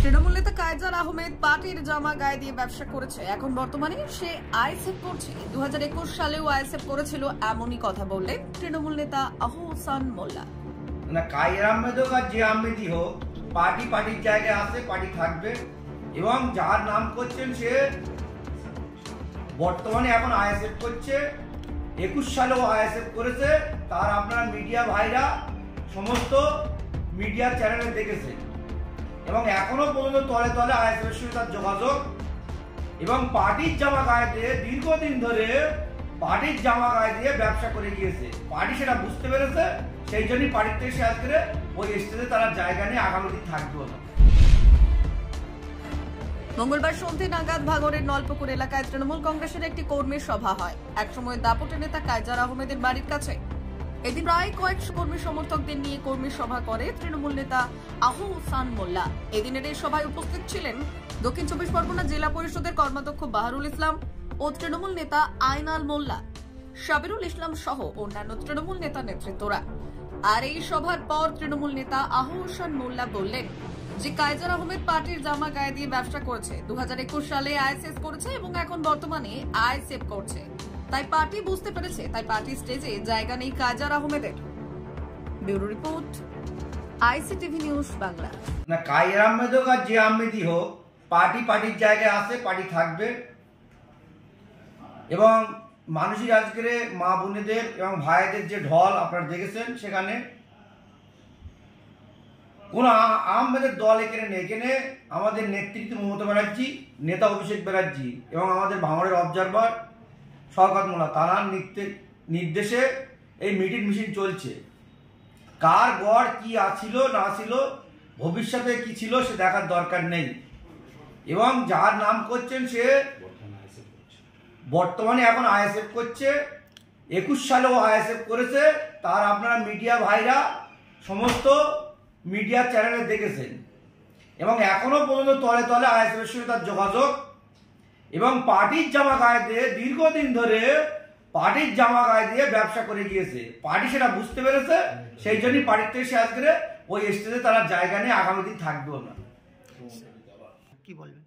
তৃণমূল নেতা কায়জার আহমেদ পার্টির জামা গায়ে দিয়ে ব্যবসা করেছে, এখন বর্তমানে সে আইএসএফ করছে। 2021 সালেও আইএসএফ করেছিল, এমনই কথা বললেন তৃণমূল নেতা আহসান মোল্লা। না, কায়জার আহমেদ হোক আর যে আহমেদই হোক, পার্টির জায়গায় আছে, পার্টি থাকবে। এবং যার নাম করছেন সে বর্তমানে এখন আইএসএফ করছে, 21 সালেও আইএসএফ করেছে। তার আপনারা মিডিয়া ভাইরা সমস্ত মিডিয়া চ্যানেলে দেখেছে এবং এখনো পর্যন্ত তলে তলে আইএসএফের সঙ্গে তার যোগাযোগ। এবং পার্টির জামা গায়ে দিয়ে দীর্ঘদিন ধরে পার্টির জামা গায়ে দিয়ে ব্যবসা করে গিয়েছে। পার্টি সেটা বুঝতে পেরেছে, সেই জন্যই পার্টির থেকে সে আজকে ওই স্টেজে তারা জায়গা নিয়ে আগামী দিন থাকবেও না। মঙ্গলবার সন্ধ্যে নাগাদ ভাঙড়ের নলপুকুর এলাকায় তৃণমূল কংগ্রেসের একটি কর্মী সভা হয় একসময় দাপুটে নেতা কায়জার আহমেদের বাড়ির কাছে। এদিন প্রায় কয়েকশো কর্মী সমর্থকদের নিয়ে কর্মী সভা করে তৃণমূল নেতা আহসান মোল্লা। এদিনের এই সভায় উপস্থিত ছিলেন দক্ষিণ 24 পরগনা জেলা পরিষদের কর্মাধ্যক্ষ বাহারুল ইসলাম ও তৃণমূল নেতা আইনাল মোল্লা, সাবিরুল ইসলাম সহ অন্যান্য তৃণমূল নেতা নেতৃত্বরা। আর এই সভার পর তৃণমূল নেতা আহসান মোল্লা বললেন যে কায়জার আহমেদ পার্টির জামা গায়ে দিয়ে ব্যবসা করেছে, 2021 সালে আইএসএফ করেছে এবং এখন বর্তমানে আইএসএফ করছে। তাই পার্টি বুঝতে পেরেছে, তাই পার্টি স্টেজে জায়গা নেই কায়জার আহমেদের। Bureau report, ICTV news Bangla. না, কায়জার আহমেদ হোক আর যে আহমেদই হোক, পার্টির জায়গায় আছে, পার্টি থাকবে। এবং মানুষের আজকের মা বোনেদের এবং ভাইদের যে ঢল আপনারা দেখেছেন, সেখানে কোন আহমেদের দল এখানে নেই। এখানে আমাদের নেতৃত্ব মমতা ব্যানার্জি, নেতা অভিষেক ব্যানার্জি এবং আমাদের ভাঙড়ের অবজারভার শওকত মোল্লা, তার নির্দেশে এই মিছিল চলছে। কার গড় কি আছিল না ছিল, ভবিষ্যতে কি ছিল সে দেখার দরকার নেই। এবং যার নাম করছেন সে বর্তমানে এখন আইএসএফ করছে, 21 সালেও আইএসএফ করেছে। তার আপনারা মিডিয়া ভাইরা সমস্ত মিডিয়া চ্যানেলে দেখেছেন এবং এখনো পর্যন্ত তলে তলে আইএসএফের সঙ্গে তার যোগাযোগ। এবং পার্টির জামা গায়ে দিয়ে দীর্ঘদিন ধরে পার্টির জামা গায়ে দিয়ে ব্যবসা করে গিয়েছে। পার্টি সেটা বুঝতে পেরেছে, সেই জন্যই পার্টির থেকে সে আজকে ওই স্টেজে তারা জায়গা নিয়ে আগামী দিন থাকবেও না। কি বলবেন?